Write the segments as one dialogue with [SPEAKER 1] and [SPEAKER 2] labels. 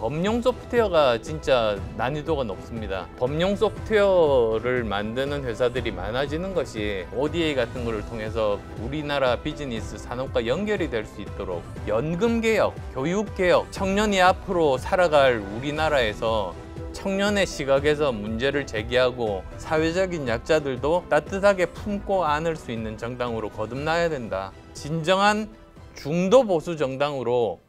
[SPEAKER 1] 범용 소프트웨어가 진짜 난이도가 높습니다. 범용 소프트웨어를 만드는 회사들이 많아지는 것이 ODA 같은 거를 통해서 우리나라 비즈니스 산업과 연결이 될 수 있도록 연금 개혁, 교육 개혁, 청년이 앞으로 살아갈 우리나라에서 청년의 시각에서 문제를 제기하고 사회적인 약자들도 따뜻하게 품고 안을 수 있는 정당으로 거듭나야 된다. 진정한 중도 보수 정당으로.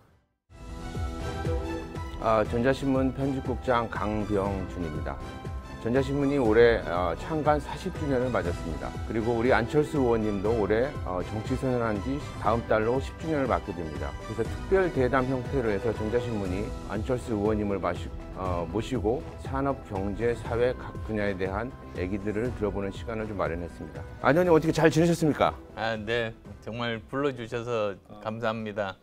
[SPEAKER 2] 전자신문 편집국장 강병준입니다. 전자신문이 올해 창간 40주년을 맞았습니다. 그리고 우리 안철수 의원님도 올해 정치 선언한 지 다음 달로 10주년을 맞게 됩니다. 그래서 특별 대담 형태로 해서 전자신문이 안철수 의원님을 모시고 산업, 경제, 사회 각 분야에 대한 얘기들을 들어보는 시간을 좀 마련했습니다. 안 의원님 어떻게 잘 지내셨습니까?
[SPEAKER 1] 네, 정말 불러주셔서 감사합니다.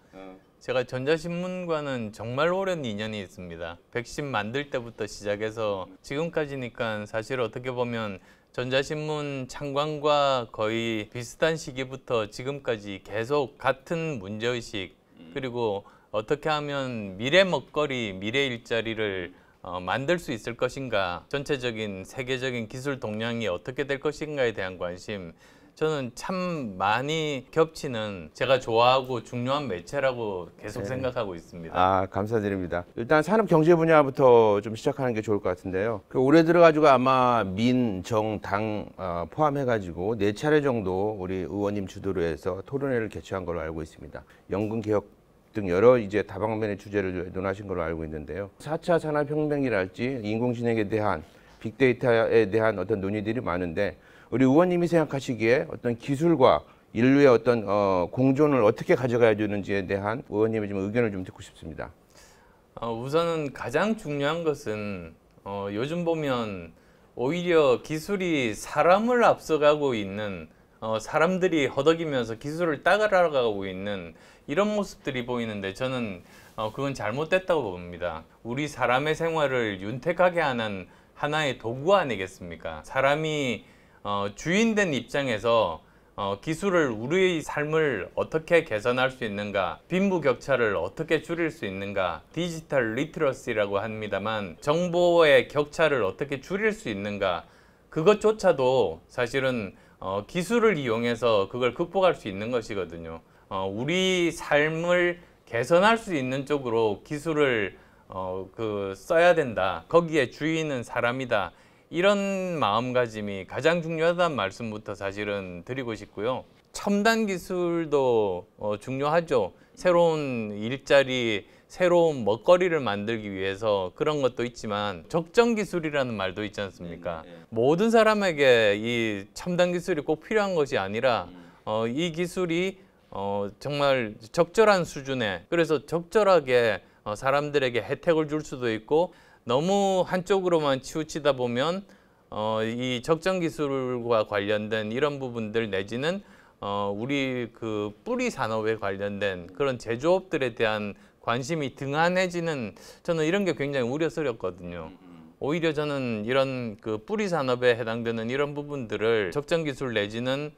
[SPEAKER 1] 제가 전자신문과는 정말 오랜 인연이 있습니다. 백신 만들 때부터 시작해서 지금까지니까 사실 어떻게 보면 전자신문 창관과 거의 비슷한 시기부터 지금까지 계속 같은 문제의식, 그리고 어떻게 하면 미래 먹거리, 미래 일자리를 만들 수 있을 것인가, 전체적인 세계적인 기술 동향이 어떻게 될 것인가에 대한 관심, 저는 참 많이 겹치는, 제가 좋아하고 중요한 매체라고 계속 생각하고 있습니다.
[SPEAKER 2] 감사드립니다. 일단 산업 경제 분야부터 좀 시작하는 게 좋을 것 같은데요. 올해 들어가지고 아마 민, 정, 당 포함해가지고 4차례 정도 우리 의원님 주도로 해서 토론회를 개최한 걸로 알고 있습니다. 연금 개혁 등 여러 이제 다방면의 주제를 논하신 걸로 알고 있는데요. 4차 산업혁명이랄지 인공지능에 대한 빅데이터에 대한 어떤 논의들이 많은데, 우리 의원님이 생각하시기에 어떤 기술과 인류의 어떤 공존을 어떻게 가져가야 되는지에 대한 의원님의 좀 의견을 좀 듣고 싶습니다.
[SPEAKER 1] 우선은 가장 중요한 것은 요즘 보면 오히려 기술이 사람을 앞서가고 있는, 사람들이 허덕이면서 기술을 따라가고 있는 이런 모습들이 보이는데, 저는 그건 잘못됐다고 봅니다. 우리 사람의 생활을 윤택하게 하는 하나의 도구 아니겠습니까? 사람이 주인된 입장에서 기술을 우리의 삶을 어떻게 개선할 수 있는가, 빈부격차를 어떻게 줄일 수 있는가, 디지털 리트러시라고 합니다만 정보의 격차를 어떻게 줄일 수 있는가, 그것조차도 사실은 기술을 이용해서 그걸 극복할 수 있는 것이거든요. 우리 삶을 개선할 수 있는 쪽으로 기술을 써야 된다. 거기에 주인은 사람이다. 이런 마음가짐이 가장 중요하다는 말씀부터 사실은 드리고 싶고요. 첨단 기술도 중요하죠. 새로운 일자리, 새로운 먹거리를 만들기 위해서 그런 것도 있지만 적정 기술이라는 말도 있지 않습니까? 모든 사람에게 이 첨단 기술이 꼭 필요한 것이 아니라 이 기술이 정말 적절한 수준에, 그래서 적절하게 사람들에게 혜택을 줄 수도 있고, 너무 한쪽으로만 치우치다 보면 이 적정 기술과 관련된 이런 부분들 내지는 우리 그 뿌리 산업에 관련된 그런 제조업들에 대한 관심이 등한해지는, 저는 이런 게 굉장히 우려스럽거든요. 오히려 저는 이런 그 뿌리 산업에 해당되는 이런 부분들을 적정 기술 내지는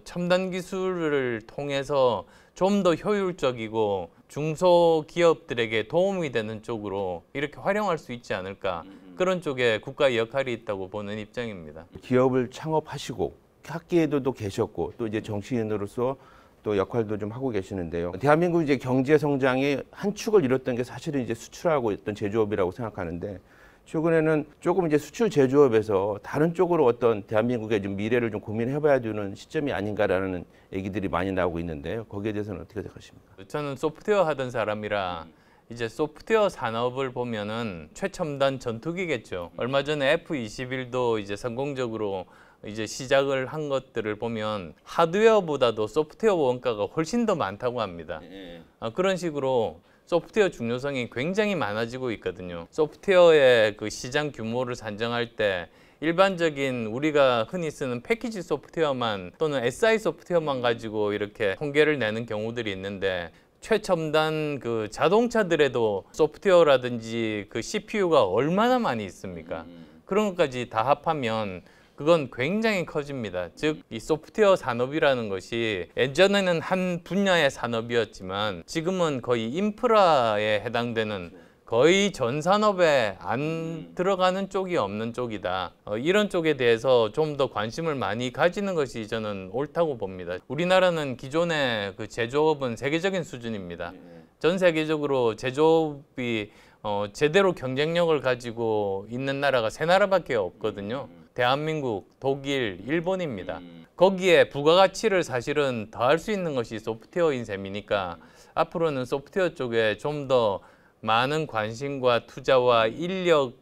[SPEAKER 1] 첨단 기술을 통해서 좀 더 효율적이고 중소기업들에게 도움이 되는 쪽으로 이렇게 활용할 수 있지 않을까, 그런 쪽에 국가의 역할이 있다고 보는 입장입니다.
[SPEAKER 2] 기업을 창업하시고 학계에도 계셨고 또 이제 정치인으로서 또 역할도 좀 하고 계시는데요. 대한민국 이제 경제 성장의 한 축을 이뤘던 게 사실은 이제 수출하고 있던 제조업이라고 생각하는데, 최근에는 조금 이제 수출 제조업에서 다른 쪽으로 어떤 대한민국의 좀 미래를 좀 고민해봐야 되는 시점이 아닌가라는 얘기들이 많이 나오고 있는데요. 거기에 대해서는 어떻게 생각하십니까?
[SPEAKER 1] 저는 소프트웨어 하던 사람이라 이제 소프트웨어 산업을 보면은 최첨단 전투기겠죠. 얼마 전에 F-21도 이제 성공적으로 이제 시작을 한 것들을 보면 하드웨어보다도 소프트웨어 원가가 훨씬 더 많다고 합니다. 그런 식으로 소프트웨어 중요성이 굉장히 많아지고 있거든요. 소프트웨어의 그 시장 규모를 산정할 때 일반적인 우리가 흔히 쓰는 패키지 소프트웨어만 또는 SI 소프트웨어만 가지고 이렇게 통계를 내는 경우들이 있는데, 최첨단 그 자동차들에도 소프트웨어라든지 그 CPU가 얼마나 많이 있습니까? 그런 것까지 다 합하면 그건 굉장히 커집니다. 즉, 이 소프트웨어 산업이라는 것이 예전에는 한 분야의 산업이었지만 지금은 거의 인프라에 해당되는 거의 전 산업에 안 들어가는 쪽이 없는 쪽이다. 이런 쪽에 대해서 좀 더 관심을 많이 가지는 것이 저는 옳다고 봅니다. 우리나라는 기존의 그 제조업은 세계적인 수준입니다. 전 세계적으로 제조업이 제대로 경쟁력을 가지고 있는 나라가 세 나라밖에 없거든요. 대한민국, 독일, 일본입니다. 거기에 부가가치를 사실은 더할 수 있는 것이 소프트웨어인 셈이니까 앞으로는 소프트웨어 쪽에 좀 더 많은 관심과 투자와 인력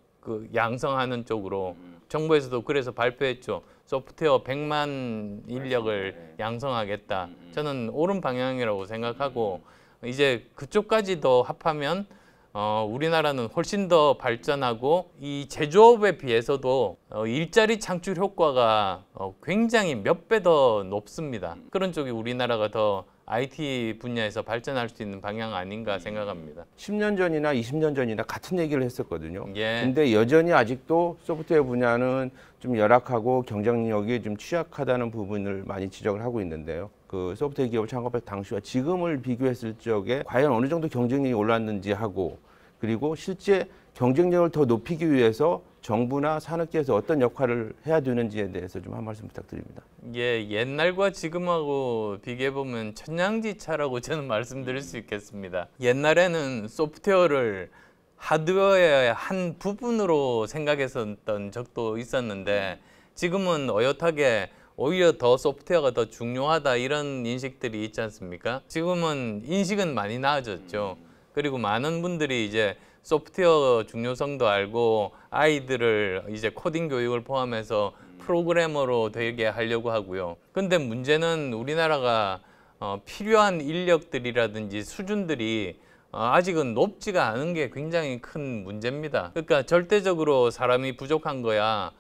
[SPEAKER 1] 양성하는 쪽으로 정부에서도 그래서 발표했죠. 소프트웨어 100만 인력을 양성하겠다. 저는 옳은 방향이라고 생각하고 이제 그쪽까지도 합하면 우리나라는 훨씬 더 발전하고 이 제조업에 비해서도 일자리 창출 효과가 굉장히 몇 배 더 높습니다. 그런 쪽이 우리나라가 더 IT 분야에서 발전할 수 있는 방향 아닌가 생각합니다.
[SPEAKER 2] 10년 전이나 20년 전이나 같은 얘기를 했었거든요.
[SPEAKER 1] 예.
[SPEAKER 2] 근데 여전히 아직도 소프트웨어 분야는 좀 열악하고 경쟁력이 좀 취약하다는 부분을 많이 지적을 하고 있는데요. 그 소프트웨어 기업을 창업할 당시와 지금을 비교했을 적에 과연 어느 정도 경쟁력이 올랐는지 하고, 그리고 실제 경쟁력을 더 높이기 위해서 정부나 산업계에서 어떤 역할을 해야 되는지에 대해서 좀 한 말씀 부탁드립니다.
[SPEAKER 1] 예, 옛날과 지금하고 비교해 보면 천양지차라고 저는 말씀드릴 수 있겠습니다. 옛날에는 소프트웨어를 하드웨어의 한 부분으로 생각했었던 적도 있었는데 지금은 어엿하게 오히려 더 소프트웨어가 더 중요하다 이런 인식들이 있지 않습니까? 지금은 인식은 많이 나아졌죠. 그리고 많은 분들이 이제 소프트웨어 중요성도 알고 아이들을 이제 코딩 교육을 포함해서 프로그래머로 되게 하려고 하고요. 근데 문제는 우리나라가 필요한 인력들이라든지 수준들이 아직은 높지가 않은 게 굉장히 큰 문제입니다. 그러니까 절대적으로 사람이 부족한 거야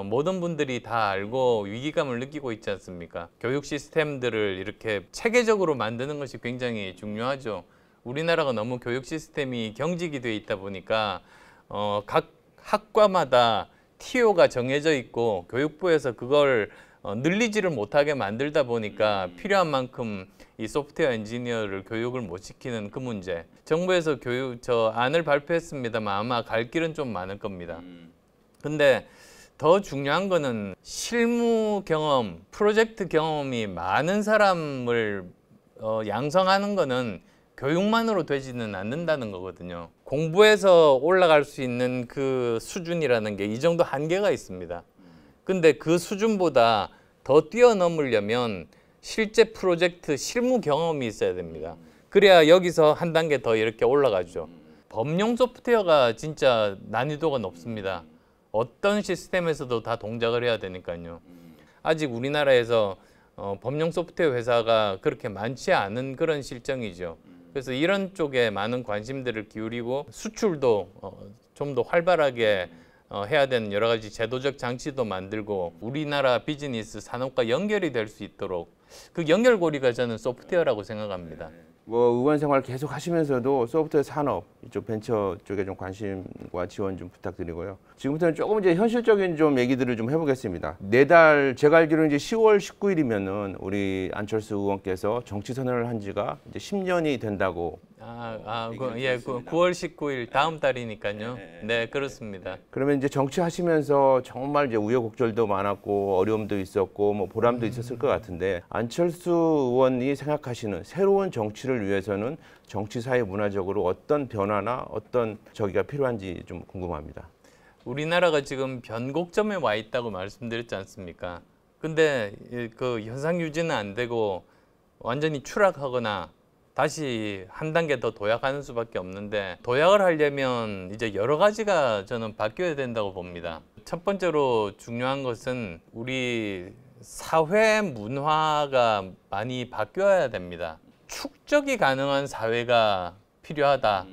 [SPEAKER 1] 모든 분들이 다 알고 위기감을 느끼고 있지 않습니까? 교육 시스템들을 이렇게 체계적으로 만드는 것이 굉장히 중요하죠. 우리나라가 너무 교육 시스템이 경직이 돼 있다 보니까 각 학과마다 TO가 정해져 있고 교육부에서 그걸 늘리지를 못하게 만들다 보니까 필요한 만큼 이 소프트웨어 엔지니어를 교육을 못 시키는 그 문제. 정부에서 안을 발표했습니다만 아마 갈 길은 좀 많을 겁니다. 근데 더 중요한 거는 실무 경험, 프로젝트 경험이 많은 사람을 양성하는 거는 교육만으로 되지는 않는다는 거거든요. 공부해서 올라갈 수 있는 그 수준이라는 게 이 정도 한계가 있습니다. 근데 그 수준보다 더 뛰어넘으려면 실제 프로젝트 실무 경험이 있어야 됩니다. 그래야 여기서 한 단계 더 이렇게 올라가죠. 범용 소프트웨어가 진짜 난이도가 높습니다. 어떤 시스템에서도 다 동작을 해야 되니까요. 아직 우리나라에서 범용 소프트웨어 회사가 그렇게 많지 않은 그런 실정이죠. 그래서 이런 쪽에 많은 관심들을 기울이고 수출도 좀 더 활발하게 해야 되는 여러 가지 제도적 장치도 만들고 우리나라 비즈니스 산업과 연결이 될 수 있도록 그 연결고리가 저는 소프트웨어라고 생각합니다.
[SPEAKER 2] 의원 생활 계속 하시면서도 소프트웨어 산업 이쪽 벤처 쪽에 좀 관심과 지원 좀 부탁드리고요. 지금부터는 조금 이제 현실적인 좀 얘기들을 좀 해보겠습니다. 내달 제가 알기로는 이제 10월 19일이면은 우리 안철수 의원께서 정치 선언을 한 지가 이제 10년이 된다고.
[SPEAKER 1] 9월 19일 다음 달이니까요. 네, 그렇습니다.
[SPEAKER 2] 그러면 이제 정치하시면서 정말 이제 우여곡절도 많았고 어려움도 있었고 뭐 보람도 있었을 것 같은데 안철수 의원이 생각하시는 새로운 정치를 위해서는 정치 사회 문화적으로 어떤 변화나 어떤 저기가 필요한지 좀 궁금합니다.
[SPEAKER 1] 우리나라가 지금 변곡점에 와 있다고 말씀드렸지 않습니까? 근데 그 현상 유지는 안 되고 완전히 추락하거나 다시 한 단계 더 도약하는 수밖에 없는데 도약을 하려면 이제 여러 가지가 저는 바뀌어야 된다고 봅니다. 첫 번째로 중요한 것은 우리 사회 문화가 많이 바뀌어야 됩니다. 축적이 가능한 사회가 필요하다.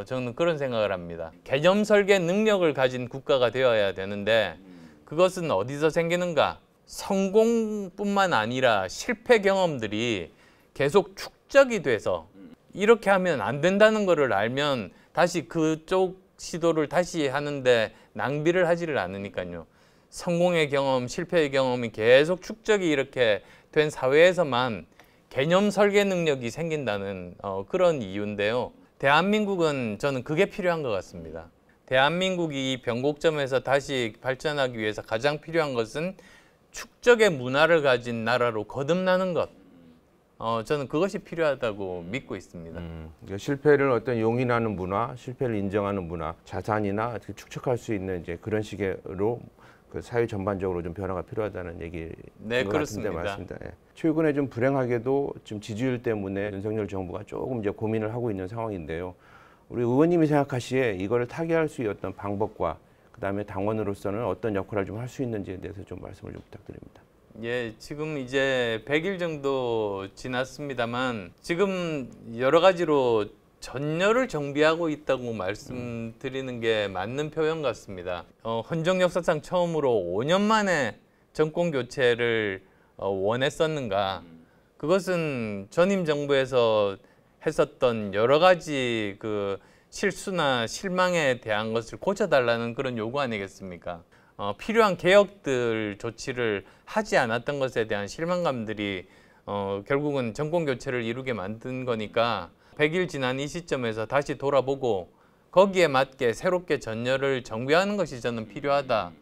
[SPEAKER 1] 저는 그런 생각을 합니다. 개념 설계 능력을 가진 국가가 되어야 되는데 그것은 어디서 생기는가? 성공뿐만 아니라 실패 경험들이 계속 축적이 돼서 이렇게 하면 안 된다는 것을 알면 다시 그쪽 시도를 다시 하는데 낭비를 하지를 않으니까요. 성공의 경험, 실패의 경험이 계속 축적이 이렇게 된 사회에서만 개념 설계 능력이 생긴다는 그런 이유인데요. 대한민국은 저는 그게 필요한 것 같습니다. 대한민국이 이 변곡점에서 다시 발전하기 위해서 가장 필요한 것은 축적의 문화를 가진 나라로 거듭나는 것. 저는 그것이 필요하다고 믿고 있습니다.
[SPEAKER 2] 그러니까 실패를 어떤 용인하는 문화, 실패를 인정하는 문화, 자산이나 축적할 수 있는 이제 그런 식으로 그 사회 전반적으로 좀 변화가 필요하다는 얘기.
[SPEAKER 1] 네, 그렇습니다.
[SPEAKER 2] 맞습니다. 예. 최근에 좀 불행하게도 지금 지지율 때문에 윤석열 정부가 조금 이제 고민을 하고 있는 상황인데요. 우리 의원님이 생각하시기에 이거를 타개할 수 있는 방법과 그다음에 당원으로서는 어떤 역할을 좀 할 수 있는지에 대해서 좀 말씀을 좀 부탁드립니다.
[SPEAKER 1] 예, 지금 이제 100일 정도 지났습니다만 지금 여러 가지로 전열을 정비하고 있다고 말씀드리는 게 맞는 표현 같습니다. 헌정 역사상 처음으로 5년 만에 정권 교체를 원했었는가? 그것은 전임 정부에서 했었던 여러 가지 그 실수나 실망에 대한 것을 고쳐달라는 그런 요구 아니겠습니까? 필요한 개혁들 조치를 하지 않았던 것에 대한 실망감들이 결국은 정권 교체를 이루게 만든 거니까 100일 지난 이 시점에서 다시 돌아보고 거기에 맞게 새롭게 전열을 정비하는 것이 저는 필요하다.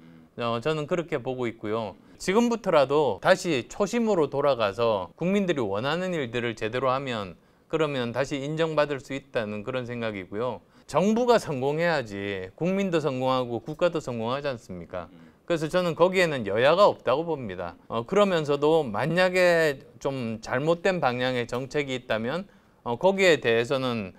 [SPEAKER 1] 저는 그렇게 보고 있고요. 지금부터라도 다시 초심으로 돌아가서 국민들이 원하는 일들을 제대로 하면 그러면 다시 인정받을 수 있다는 그런 생각이고요. 정부가 성공해야지 국민도 성공하고 국가도 성공하지 않습니까? 그래서 저는 거기에는 여야가 없다고 봅니다. 그러면서도 만약에 좀 잘못된 방향의 정책이 있다면 거기에 대해서는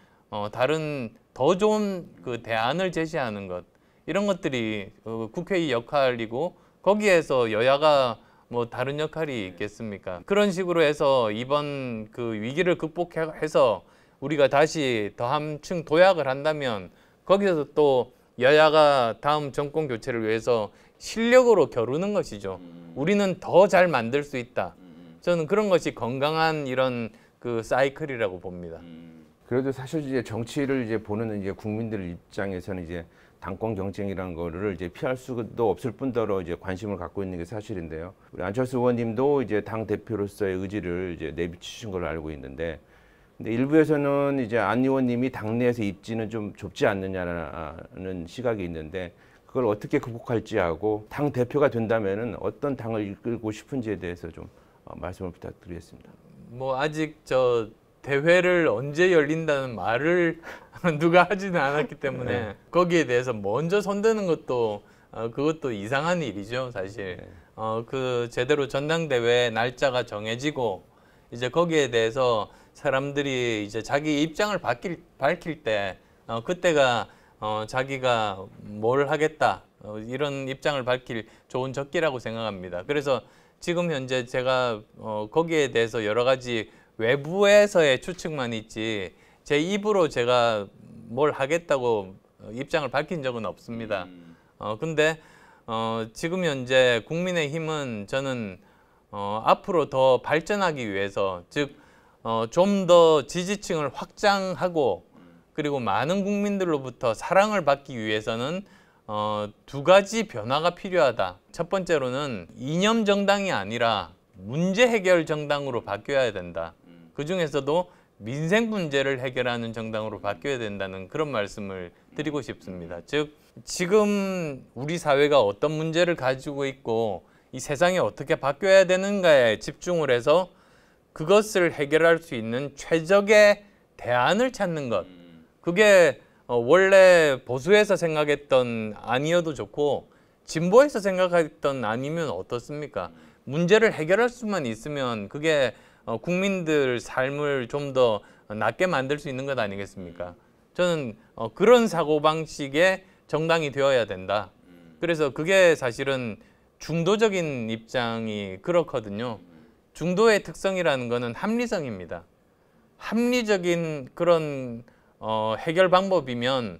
[SPEAKER 1] 다른 더 좋은 그 대안을 제시하는 것 이런 것들이 국회의 역할이고 거기에서 여야가 뭐 다른 역할이 있겠습니까? 그런 식으로 해서 이번 그 위기를 극복해서 우리가 다시 더 한층 도약을 한다면 거기서 또 여야가 다음 정권 교체를 위해서 실력으로 겨루는 것이죠. 우리는 더 잘 만들 수 있다. 저는 그런 것이 건강한 이런 그 사이클이라고 봅니다.
[SPEAKER 2] 그래도 사실 이제 정치를 이제 보는 이제 국민들 입장에서는 이제 당권 경쟁이라는 거를 이제 피할 수도 없을 뿐더러 이제 관심을 갖고 있는 게 사실인데요. 우리 안철수 의원님도 이제 당 대표로서의 의지를 이제 내비치신 걸로 알고 있는데, 근데 일부에서는 이제 안 의원님이 당내에서 입지는 좀 좁지 않느냐는 시각이 있는데 그걸 어떻게 극복할지 하고 당 대표가 된다면은 어떤 당을 이끌고 싶은지에 대해서 좀 말씀을 부탁드리겠습니다.
[SPEAKER 1] 뭐 아직 저 대회를 언제 열린다는 말을 누가 하지는 않았기 때문에 거기에 대해서 먼저 손대는 것도 그것도 이상한 일이죠, 사실. 그 제대로 전당대회 날짜가 정해지고 이제 거기에 대해서 사람들이 이제 자기 입장을 밝힐 때 그때가 자기가 뭘 하겠다 이런 입장을 밝힐 좋은 적기라고 생각합니다. 그래서 지금 현재 제가 거기에 대해서 여러 가지 외부에서의 추측만 있지 제 입으로 제가 뭘 하겠다고 입장을 밝힌 적은 없습니다. 근데 지금 현재 국민의힘은 저는 앞으로 더 발전하기 위해서 즉 좀 더 지지층을 확장하고 그리고 많은 국민들로부터 사랑을 받기 위해서는 두 가지 변화가 필요하다. 첫 번째로는 이념 정당이 아니라 문제 해결 정당으로 바뀌어야 된다. 그 중에서도 민생 문제를 해결하는 정당으로 바뀌어야 된다는 그런 말씀을 드리고 싶습니다. 즉 지금 우리 사회가 어떤 문제를 가지고 있고 이 세상이 어떻게 바뀌어야 되는가에 집중을 해서 그것을 해결할 수 있는 최적의 대안을 찾는 것. 그게 원래 보수에서 생각했던 아니어도 좋고 진보에서 생각했던 아니면 어떻습니까? 문제를 해결할 수만 있으면 그게 국민들 삶을 좀 더 낫게 만들 수 있는 것 아니겠습니까? 저는 그런 사고방식의 정당이 되어야 된다. 그래서 그게 사실은 중도적인 입장이 그렇거든요. 중도의 특성이라는 것은 합리성입니다. 합리적인 그런 해결 방법이면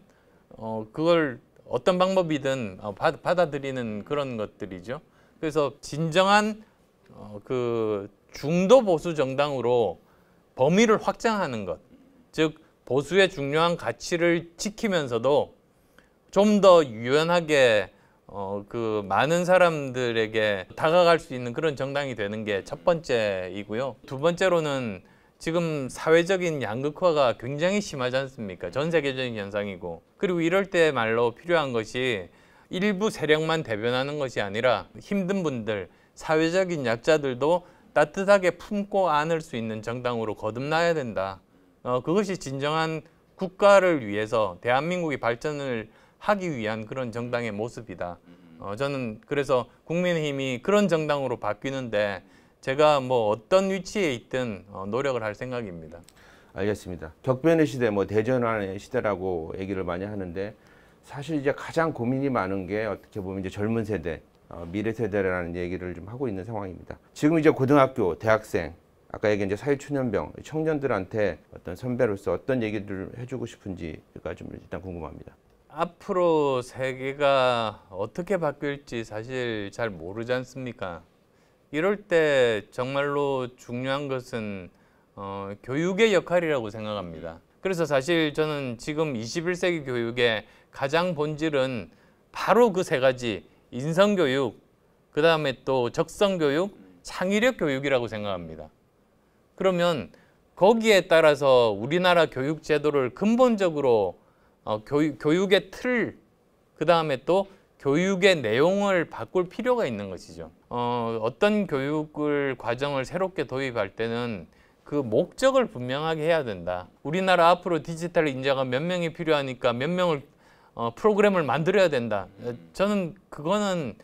[SPEAKER 1] 그걸 어떤 방법이든 받아들이는 그런 것들이죠. 그래서 진정한 그 중도 보수 정당으로 범위를 확장하는 것, 즉 보수의 중요한 가치를 지키면서도 좀 더 유연하게 그 많은 사람들에게 다가갈 수 있는 그런 정당이 되는 게 첫 번째이고요. 두 번째로는 지금 사회적인 양극화가 굉장히 심하지 않습니까? 전 세계적인 현상이고. 그리고 이럴 때 말로 필요한 것이 일부 세력만 대변하는 것이 아니라 힘든 분들, 사회적인 약자들도 따뜻하게 품고 안을 수 있는 정당으로 거듭나야 된다. 그것이 진정한 국가를 위해서 대한민국이 발전을 하기 위한 그런 정당의 모습이다. 저는 그래서 국민의힘이 그런 정당으로 바뀌는데 제가 뭐 어떤 위치에 있든 노력을 할 생각입니다.
[SPEAKER 2] 알겠습니다. 격변의 시대, 뭐 대전환의 시대라고 얘기를 많이 하는데 사실 이제 가장 고민이 많은 게 어떻게 보면 이제 젊은 세대, 미래 세대라는 얘기를 좀 하고 있는 상황입니다. 지금 이제 고등학교, 대학생, 아까 얘기한 이제 사회초년병, 청년들한테 어떤 선배로서 어떤 얘기를 해주고 싶은지가 좀 일단 궁금합니다.
[SPEAKER 1] 앞으로 세계가 어떻게 바뀔지 사실 잘 모르지 않습니까? 이럴 때 정말로 중요한 것은 교육의 역할이라고 생각합니다. 그래서 사실 저는 지금 21세기 교육의 가장 본질은 바로 그 세 가지, 인성교육, 그 다음에 또 적성교육, 창의력 교육이라고 생각합니다. 그러면 거기에 따라서 우리나라 교육 제도를 근본적으로 교육의 틀, 그 다음에 또 교육의 내용을 바꿀 필요가 있는 것이죠. 어떤 교육을 과정을 새롭게 도입할 때는 그 목적을 분명하게 해야 된다. 우리나라 앞으로 디지털 인재가 몇 명이 필요하니까 몇 명을 프로그램을 만들어야 된다. 저는 그거는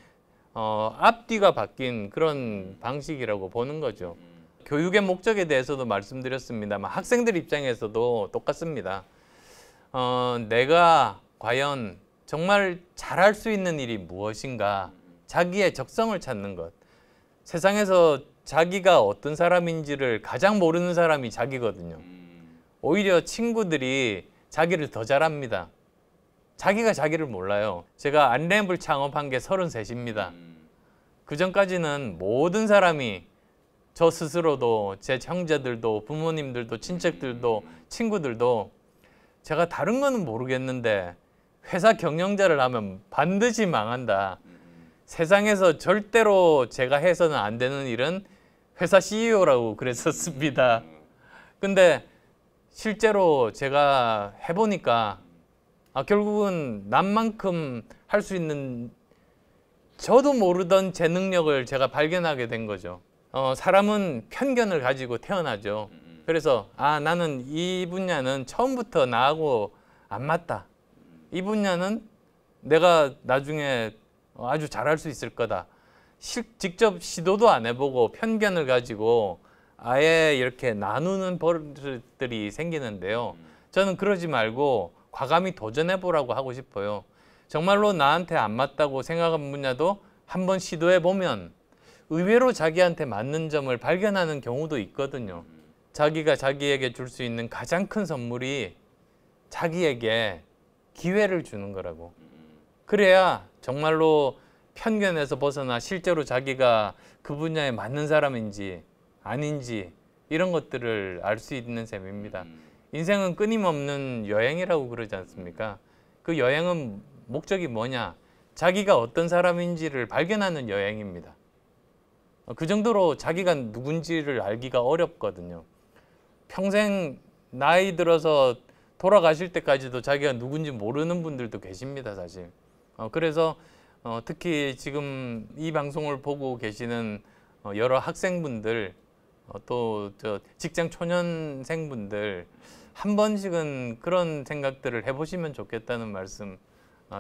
[SPEAKER 1] 앞뒤가 바뀐 그런 방식이라고 보는 거죠. 교육의 목적에 대해서도 말씀드렸습니다만 학생들 입장에서도 똑같습니다. 내가 과연 정말 잘할 수 있는 일이 무엇인가, 자기의 적성을 찾는 것. 세상에서 자기가 어떤 사람인지를 가장 모르는 사람이 자기거든요. 오히려 친구들이 자기를 더 잘합니다. 자기가 자기를 몰라요. 제가 안랩을 창업한 게 33입니다. 그 전까지는 모든 사람이 저 스스로도 제 형제들도 부모님들도 친척들도 친구들도 제가 다른 거는 모르겠는데 회사 경영자를 하면 반드시 망한다. 세상에서 절대로 제가 해서는 안 되는 일은 회사 CEO라고 그랬었습니다. 근데 실제로 제가 해보니까 결국은 남만큼 할 수 있는 저도 모르던 제 능력을 제가 발견하게 된 거죠. 사람은 편견을 가지고 태어나죠. 그래서 나는 이 분야는 처음부터 나하고 안 맞다. 이 분야는 내가 나중에 아주 잘할 수 있을 거다. 직접 시도도 안 해보고 편견을 가지고 아예 이렇게 나누는 버릇들이 생기는데요. 저는 그러지 말고 과감히 도전해보라고 하고 싶어요. 정말로 나한테 안 맞다고 생각한 분야도 한번 시도해보면 의외로 자기한테 맞는 점을 발견하는 경우도 있거든요. 자기가 자기에게 줄 수 있는 가장 큰 선물이 자기에게 기회를 주는 거라고. 그래야 정말로 편견에서 벗어나 실제로 자기가 그 분야에 맞는 사람인지 아닌지 이런 것들을 알 수 있는 셈입니다. 인생은 끊임없는 여행이라고 그러지 않습니까? 그 여행은 목적이 뭐냐? 자기가 어떤 사람인지를 발견하는 여행입니다. 그 정도로 자기가 누군지를 알기가 어렵거든요. 평생 나이 들어서 돌아가실 때까지도 자기가 누군지 모르는 분들도 계십니다, 사실. 그래서 특히 지금 이 방송을 보고 계시는 여러 학생분들, 또 직장 초년생분들 한 번씩은 그런 생각들을 해보시면 좋겠다는 말씀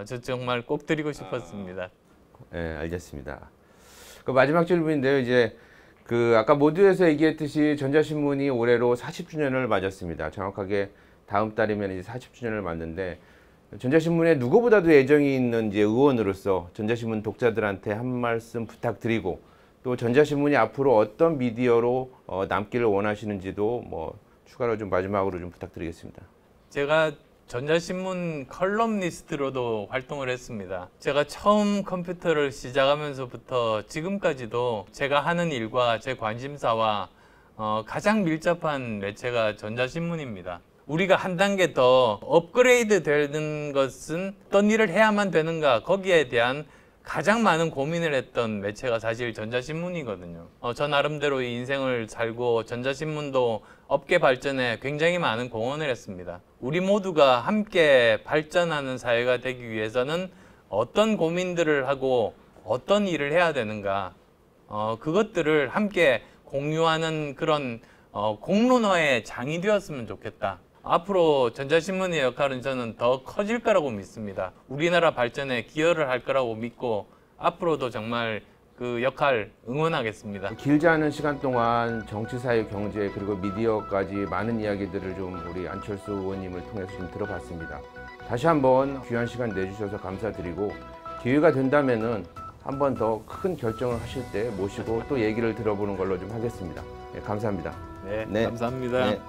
[SPEAKER 1] 저 정말 꼭 드리고 싶었습니다.
[SPEAKER 2] 네, 알겠습니다. 그 마지막 질문인데요. 이제 그 아까 모두에서 얘기했듯이 전자신문이 올해로 40주년을 맞았습니다. 정확하게 다음 달이면 이제 40주년을 맞는데 전자신문에 누구보다도 애정이 있는 이제 의원으로서 전자신문 독자들한테 한 말씀 부탁드리고 또 전자신문이 앞으로 어떤 미디어로 남기를 원하시는지도 뭐 추가로 좀 마지막으로 좀 부탁드리겠습니다.
[SPEAKER 1] 제가 전자신문 컬럼니스트로도 활동을 했습니다. 제가 처음 컴퓨터를 시작하면서부터 지금까지도 제가 하는 일과 제 관심사와 가장 밀접한 매체가 전자신문입니다. 우리가 한 단계 더 업그레이드 되는 것은 어떤 일을 해야만 되는가, 거기에 대한 가장 많은 고민을 했던 매체가 사실 전자신문이거든요. 저 나름대로 이 인생을 살고 전자신문도 업계 발전에 굉장히 많은 공헌을 했습니다. 우리 모두가 함께 발전하는 사회가 되기 위해서는 어떤 고민들을 하고 어떤 일을 해야 되는가, 그것들을 함께 공유하는 그런 공론화의 장이 되었으면 좋겠다. 앞으로 전자신문의 역할은 저는 더 커질 거라고 믿습니다. 우리나라 발전에 기여를 할 거라고 믿고 앞으로도 정말 그 역할 응원하겠습니다.
[SPEAKER 2] 길지 않은 시간 동안 정치, 사회, 경제 그리고 미디어까지 많은 이야기들을 좀 우리 안철수 의원님을 통해서 좀 들어봤습니다. 다시 한번 귀한 시간 내주셔서 감사드리고 기회가 된다면은 한 번 더 큰 결정을 하실 때 모시고 또 얘기를 들어보는 걸로 좀 하겠습니다. 네, 감사합니다.
[SPEAKER 1] 네,
[SPEAKER 2] 네.
[SPEAKER 1] 감사합니다.
[SPEAKER 2] 네.